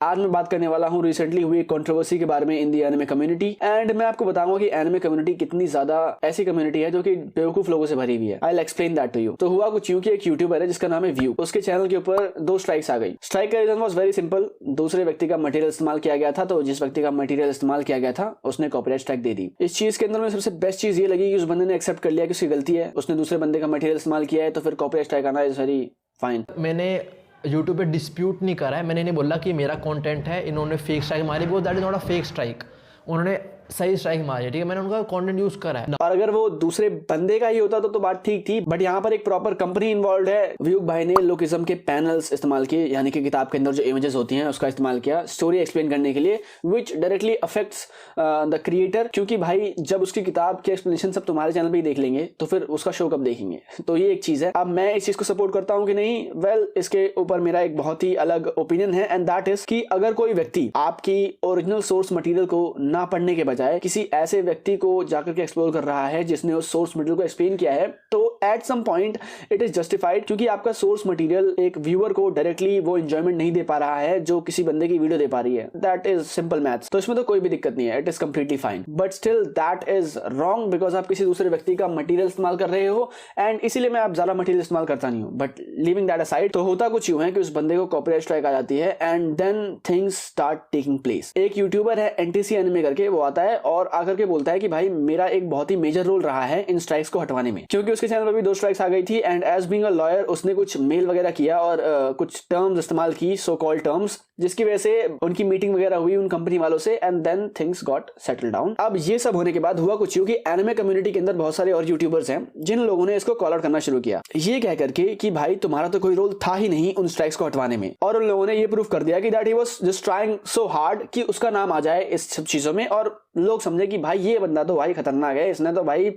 आज मैं बात करने वाला हूँ रिसेंटली हुई कंट्रोवर्सी के बारे में इन दी एनिमे कम्युनिटी, एंड मैं आपको बताऊंगा कि एनिमे कम्युनिटी कितनी ज्यादा ऐसी कम्युनिटी है जो कि बेवकूफ लोगों से भरी हुई है। I will explain that to you. तो हुआ कुछ यूं कि एक यूट्यूबर है जिसका नाम है व्यू, उसके चैनल के ऊपर 2 स्ट्राइक्स आ गई। स्ट्राइक का रीजन वाज वेरी सिंपल, दूसरे व्यक्ति का मटेरियल इस्तेमाल किया गया था, तो जिस व्यक्ति का मटेरियल इस्तेमाल किया गया था उसने कॉपीराइट स्ट्राइक दे दी। इस चीज के अंदर में सबसे बेस्ट चीज ये लगी कि उस बंदे ने एक्सेप्ट कर लिया कि उसकी गलती है, उसने दूसरे बंदे का मटेरियल इस्तेमाल किया है, तो फिर कॉपीराइट स्ट्राइक आना इज वेरी फाइन। मैंने यूट्यूब पे डिस्प्यूट नहीं करा है, मैंने नहीं बोला कि मेरा कंटेंट है, इन्होंने फेक स्ट्राइक मारी, because that is not a fake strike, उन्होंने सही स्ट्राइक मारी है, ठीक है, मैंने उनका कंटेंट यूज करा है। और अगर वो दूसरे बंदे का ही होता तो बात ठीक थी, बट यहाँ पर एक प्रॉपर कंपनी इन्वॉल्व है। व्यूक भाई ने लोकिज्म के पैनल्स इस्तेमाल किए, यानी कि किताब के अंदर जो इमेजेस होती हैं उसका इस्तेमाल किया स्टोरी एक्सप्लेन करने के लिए, विच डायरेक्टली अफेक्ट्स द क्रिएटर। क्योंकि भाई जब उसकी किताब के एक्सप्लेनेशन सब तुम्हारे चैनल पे ही देख लेंगे तो फिर उसका शो कब देखेंगे। तो ये एक चीज है। अब मैं इस चीज को सपोर्ट करता हूँ कि नहीं, वेल इसके ऊपर मेरा एक बहुत ही अलग ओपिनियन है, एंड दैट इज कि अगर कोई व्यक्ति आपकी ओरिजिनल सोर्स मटेरियल को ना पढ़ने के बजाय किसी ऐसे व्यक्ति को जाकर के एक्सप्लोर कर रहा है जिसने उस सोर्स मटेरियल को एक्सप्लेन किया है, तो at some point it is justified, क्योंकि आपका सोर्स मटेरियल एक व्यूअर को डायरेक्टली वो एंजॉयमेंट नहीं दे पा रहा है जो किसी बंदे की वीडियो दे पा रही है। That is simple maths. तो इसमें तो कोई भी दिक्कत नहीं है, it is completely fine, but still that is wrong, because आप किसी दूसरे व्यक्ति का मटेरियल इस्तेमाल कर रहे हो, एंड इसीलिए मैं आप ज्यादा मटेरियल इस्तेमाल करता नहीं हूं। बट लिविंग दैट असाइड, तो होता कुछ यूं है कि उस बंदे को कॉपीराइट स्ट्राइक आ जाती है, and then things start taking place. एक यूट्यूबर है एनटीसी एनिमे करके, वो आता है और आकर के बोलता है कि भाई मेरा एक बहुत ही मेजर रोल रहा है इन स्ट्राइक्स को हटवाने में, क्योंकि उसके चैनल पर भी 2 स्ट्राइक्स आ गई थी, and as being a lawyer उसने कुछ मेल वगैरह किया और कुछ टर्म्स इस्तेमाल की, सो कॉल्ड टर्म्स, जिसकी वजह से उनकी मीटिंग वगैरह हुई उन कंपनी वालों से, and then things got settle down. अब ये सब होने के बाद हुआ कुछ यूं कि एनिमे कम्युनिटी के अंदर बहुत सारे और यूट्यूबर्स हैं जिन लोगों ने इसको कॉल आउट करना शुरू किया, ये कह करके कि भाई तुम्हारा तो कोई रोल था ही नहीं उन स्ट्राइक्स को हटवाने में, और उन लोगों ने ये प्रूव कर दिया कि that he was just trying so hard कि उसका नाम आ जाए इस सब चीजों में, और लोग समझे कि भाई ये बंदा तो भाई खतरनाक है, इसने तो भाई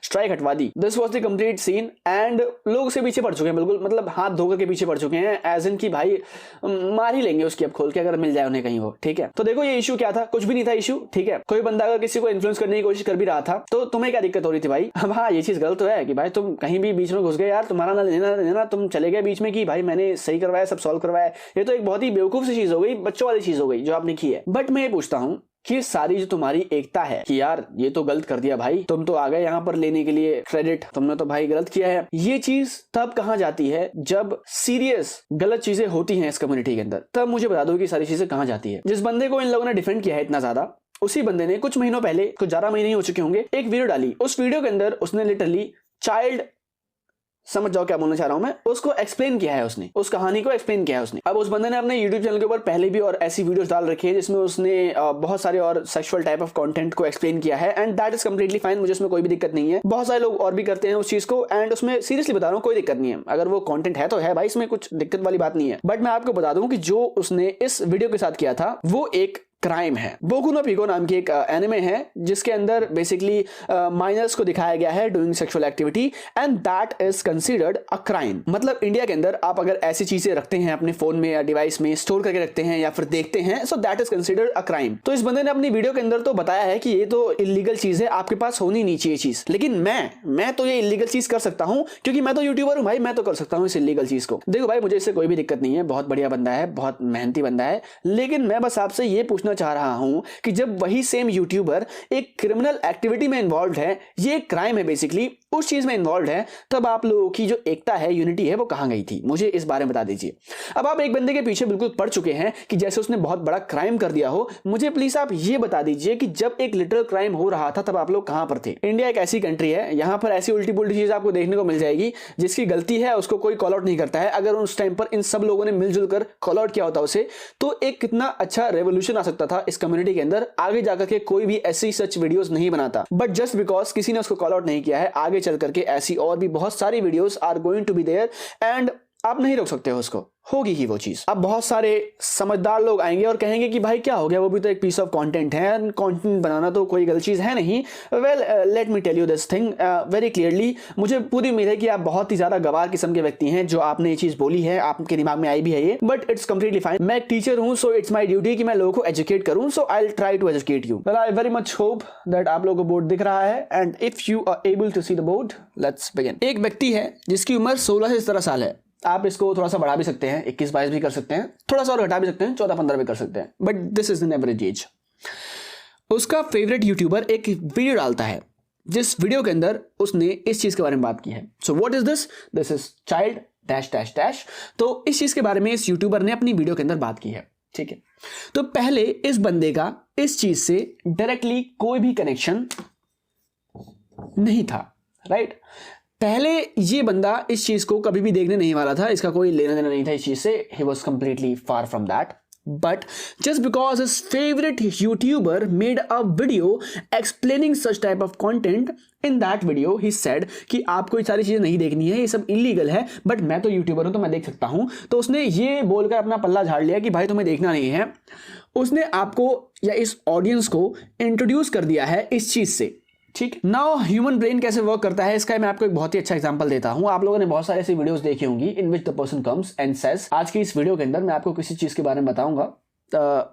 स्ट्राइक हटवा दी। This was the complete scene, and लोग उसके पीछे पड़ चुके हैं, बिल्कुल मतलब हाथ धोकर के पीछे पड़ चुके हैं, एज इन की भाई मार ही लेंगे उसकी अब खोल के अगर मिल जाए उन्हें कहीं वो, ठीक है। तो देखो ये इशू क्या था, कुछ भी नहीं था इशू, ठीक है। कोई बंदा अगर किसी को इन्फ्लुएंस करने की कोशिश कर भी रहा था तो तुम्हें क्या दिक्कत हो रही थी भाई। अब हाँ ये चीज गलत तो है कि भाई तुम कहीं भी बीच में घुस गए यार, तुम्हारा ना लेना, तुम चले गए बीच में कि भाई मैंने सही करवाया, सब सॉल्व करवाया, ये तो एक बहुत ही बेवकूफ सी चीज हो गई, बच्चों वाली चीज हो गई जो आपने की है। बट मैं ये पूछता हूं कि सारी जो तुम्हारी एकता है कि यार ये तो गलत कर दिया भाई, तुम तो आ गए यहाँ पर लेने के लिए क्रेडिट, तुमने तो भाई गलत किया है, ये चीज तब कहाँ जाती है जब सीरियस गलत चीजें होती हैं इस कम्युनिटी के अंदर। तब मुझे बता दो कि सारी चीजें कहाँ जाती है। जिस बंदे को इन लोगों ने डिफेंड किया है इतना ज्यादा, उसी बंदे ने कुछ महीनों पहले, कुछ 11 महीने ही हो चुके होंगे, एक वीडियो डाली। उस वीडियो के अंदर उसने लिटरली चाइल्ड, समझ जाओ क्या बोलना चाह रहा हूं मैं, उसको एक्सप्लेन किया है, उसने उस कहानी को एक्सप्लेन किया है उसने। अब उस बंदे ने अपने YouTube चैनल के ऊपर पहले भी और ऐसी वीडियोस डाल रखी है जिसमें उसने बहुत सारे और सेक्सुअल टाइप ऑफ कंटेंट को एक्सप्लेन किया है, and that is completely fine, मुझे इसमें कोई भी दिक्कत नहीं है। बहुत सारे लोग और भी करते हैं उस चीज को, एंड उसमें सीरियसली बता रहा हूँ कोई दिक्कत नहीं है, अगर वो कंटेंट है तो है भाई, इसमें कुछ दिक्कत वाली बात नहीं है। बट मैं आपको बता दूं कि जो उसने इस वीडियो के साथ किया था वो एक क्राइम है। बोकु नो पिको नाम की एक एनिमे है जिसके अंदर बेसिकली माइनर्स को दिखाया गया है doing sexual activity, and that is considered a crime. मतलब इंडिया के अंदर आप अगर ऐसी चीजें रखते हैं अपने फोन में या डिवाइस में, स्टोर करके रखते हैं या फिर देखते हैं, so that is considered a crime. तो इस बंदे ने अपनी वीडियो के अंदर तो बताया है कि ये तो इलीगल चीज है, आपके पास होनी नहीं चाहिए चीज, लेकिन मैं तो ये इलीगल चीज कर सकता हूं क्योंकि मैं तो यूट्यूबर हूं भाई, मैं तो कर सकता हूं इस इलीगल चीज को। देखो भाई मुझे इससे कोई भी दिक्कत नहीं है, बहुत बढ़िया बंदा है, बहुत मेहनती बंदा है, लेकिन मैं बस आपसे ये पूछना चाह रहा हूं कि जब वही सेम यूट्यूबर एक क्रिमिनल एक्टिविटी में इन्वॉल्व है, ये क्राइम है बेसिकली, उस चीज में इन्वॉल्व है, तब आप लोगों की जो एकता है, यूनिटी है, वो कहां गई थी, मुझे इस बारे में बता दीजिए। अब आप एक बंदे के पीछे बिल्कुल पड़ चुके हैं कि जैसे उसने बहुत बड़ा क्राइम कर दिया हो, मुझे प्लीज आप ये बता दीजिए कि जब एक लिटरल क्राइम हो रहा था तब आप लोग कहां पर थे। इंडिया एक ऐसी कंट्री है, यहां पर ऐसी उल्टी पुल्टी चीज आपको देखने को मिल जाएगी, जिसकी गलती है उसको कोई कॉल आउट नहीं करता है। अगर उस टाइम पर इन सब लोगों ने मिलजुल कर कॉल आउट किया होता उसे, तो एक कितना अच्छा रेवोल्यूशन आ सकता था इस कम्युनिटी के अंदर, आगे जाकर के कोई भी ऐसी सच वीडियोस नहीं बनाता। बट जस्ट बिकॉज किसी ने उसको कॉल आउट नहीं किया है, आगे चल करके ऐसी और भी बहुत सारी videos are going to be there, and आप नहीं रोक सकते हो उसको, होगी ही वो चीज। अब बहुत सारे समझदार लोग आएंगे और कहेंगे कि भाई क्या हो गया, वो भी तो एक पीस ऑफ कंटेंट है, कंटेंट बनाना तो कोई गलत चीज है नहीं। Well let me tell you this thing very clearly, मुझे पूरी उम्मीद है कि आप बहुत ही ज्यादा गवार किस्म के व्यक्ति हैं जो आपने ये चीज बोली है, आपके दिमाग में आई भी है ये, बट इट्स कंप्लीटली फाइन। मैं एक टीचर हूं, सो इट्स माई ड्यूटी कि मैं लोगों को एजुकेट करूं, so I will try to educate you. Well I very much hope that आप लोगों को बोर्ड दिख रहा है, and if you are able to see the board, let's begin. एक व्यक्ति है जिसकी उम्र 16 से 17 साल है, आप इसको थोड़ा सा बढ़ा भी सकते हैं, 21-22 भी कर सकते हैं, थोड़ा सा और घटा भी सकते हैं, 14-15 भी कर सकते हैं, but this is an average age. उसका फेवरेट यूट्यूबर एक वीडियो डालता है जिस वीडियो के अंदर उसने इस चीज के बारे में बात की है। So what is this? This is child dash dash dash. तो इस चीज के बारे में इस यूट्यूबर ने अपनी वीडियो के अंदर बात की है, ठीक है। तो पहले इस बंदे का इस चीज से डायरेक्टली कोई भी कनेक्शन नहीं था, राइट। पहले ये बंदा इस चीज को कभी भी देखने नहीं वाला था, इसका कोई लेना देना नहीं था इस चीज से, he was completely far from that. But just because his favorite YouTuber made a video explaining such type of content, in that video he said कि आपको ये सारी चीजें नहीं देखनी है, ये सब इलीगल है, बट मैं तो यूट्यूबर हूं तो मैं देख सकता हूं। तो उसने ये बोलकर अपना पल्ला झाड़ लिया कि भाई तुम्हें देखना नहीं है। उसने आपको या इस ऑडियंस को इंट्रोड्यूस कर दिया है इस चीज से, ठीक। नाउ ह्यूमन ब्रेन कैसे वर्क करता है इसका मैं आपको एक बहुत ही अच्छा एग्जांपल देता हूं। आप लोगों ने बहुत सारे ऐसी वीडियोस देखी होंगी in which the person comes and says. आज की इस वीडियो के अंदर मैं आपको किसी चीज के बारे में बताऊंगा,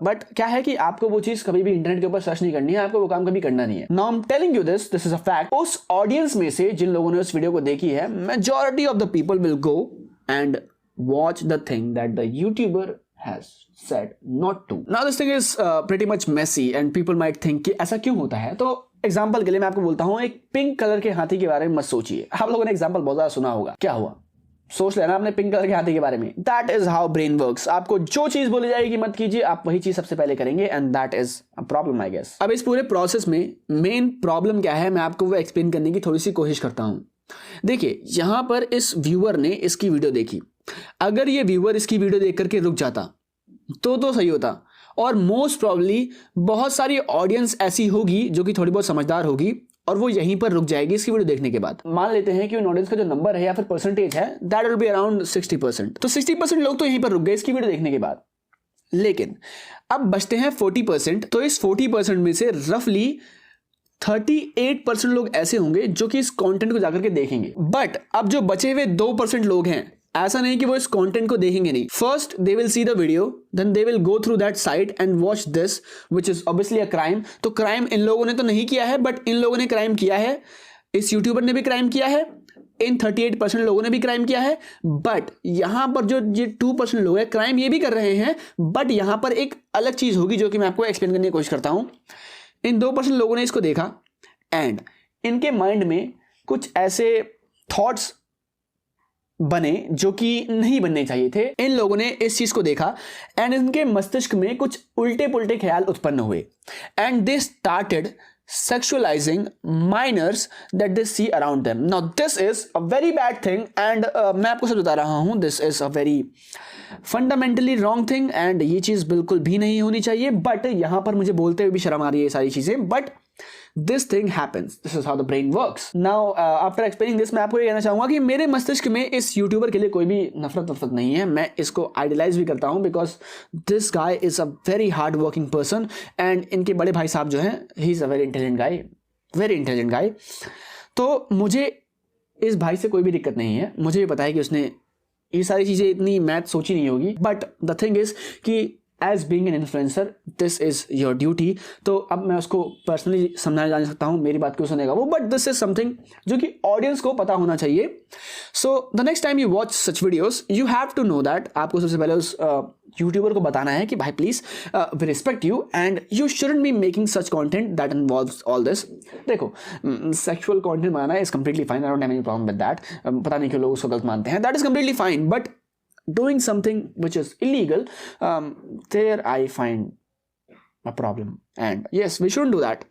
बट क्या है कि आपको वो चीज कभी भी इंटरनेट के ऊपर सर्च नहीं करनी है, आपको वो काम कभी करना नहीं है। Now I am telling you this is a fact. उस ऑडियंस में से जिन लोगों ने उस वीडियो को देखी है, majority of the people will go and watch the thing that the YouTuber has said not to. Now this thing is pretty much messy and people might think कि ऐसा क्यों होता है। तो एग्जांपल के लिए मैं आपको बोलता हूं, एक पिंक कलर के हाथी के बारे में मत सोचिए। आप लोगों ने एग्जांपल बहुत ज्यादा सुना होगा, क्या हुआ सोच लेना आपने पिंक कलर के हाथी के बारे में। That is how brain works. आपको जो चीज बोली जाएगी मत कीजिए, आप वही चीज सबसे पहले करेंगे and that is a problem I guess. अब इस पूरे प्रोसेस में मेन प्रॉब्लम क्या है मैं आपको वो एक्सप्लेन करने की थोड़ी सी कोशिश करता हूं। देखिए यहां पर इस व्यूअर ने इसकी वीडियो देखी, अगर ये व्यूअर इसकी वीडियो देख करके रुक जाता तो सही होता, और मोस्ट प्रॉब्ली बहुत सारी ऑडियंस ऐसी होगी जो कि थोड़ी बहुत समझदार होगी और वो यहीं पर रुक जाएगी इसकी वीडियो देखने के बाद। मान लेते हैं कि उन ऑडियंस का जो नंबर है या फिर परसेंटेज है दैट विल बी अराउंड 60%। तो 60% लोग तो यहीं पर रुक गए इसकी वीडियो देखने के बाद। लेकिन अब बचते हैं 40%। तो इस 40% में से रफली 38% लोग ऐसे होंगे जो कि इस कंटेंट को जाकर के देखेंगे। बट अब जो बचे हुए 2% लोग हैं, ऐसा नहीं कि वो इस कंटेंट को देखेंगे नहीं। First they will see the video, then they will go through that site and watch this which is obviously a crime. तो क्राइम इन लोगों ने तो नहीं किया है, बट इन लोगों ने क्राइम किया है, इस यूट्यूबर ने भी क्राइम किया है, इन 38% लोगों ने भी क्राइम किया है। बट यहां पर जो ये 2% लोग हैं क्राइम ये भी कर रहे हैं, बट यहां पर एक अलग चीज होगी जो कि मैं आपको एक्सप्लेन करने की कोशिश करता हूं। इन 2% लोगों ने इसको देखा एंड इनके माइंड में कुछ ऐसे थॉट्स बने जो कि नहीं बनने चाहिए थे। इन लोगों ने इस चीज को देखा एंड इनके मस्तिष्क में कुछ उल्टे पुल्टे ख्याल उत्पन्न हुए and they started sexualizing minors that they see around them. Now this is a very bad thing and मैं आपको सब बता रहा हूँ, this is a very fundamentally wrong thing and ये चीज़ बिल्कुल भी नहीं होनी चाहिए। बट यहाँ पर मुझे बोलते हुए भी शर्म आ रही है ये सारी चीज़ें, but this thing happens. This is how the brain works. Now after explaining this मैं आपको ये कहना चाहूँगा कि मेरे मस्तिष्क में इस यूट्यूबर के लिए कोई भी नफरत नहीं है। मैं इसको आइडलाइज भी करता हूँ because this guy is a very hard working person and इनके बड़े भाई साहब जो हैं he is a very intelligent गाय। तो मुझे इस भाई से कोई भी दिक्कत नहीं है, मुझे ये पता है कि उसने ये सारी चीज़ें इतनी मैथ सोची नहीं होगी। बट द थिंग इज़ कि as being an influencer this is your duty. तो अब मैं उसको पर्सनली समझाने जान सकता हूँ, मेरी बात क्यों सुनेगा वो, बट दिस इज समथिंग जो कि ऑडियंस को पता होना चाहिए। So the next time you watch such videos you have to know that, आपको सबसे पहले उस यूट्यूबर को बताना है कि भाई please we respect you and you shouldn't be making such content that involves all this. देखो सेक्सुअल कंटेंट बनाना is completely fine, I don't have any problem with that. पता नहीं क्यों लोग उसको गलत मानते हैं, that is completely fine, but doing something which is illegal, there I find a problem and yes we shouldn't do that.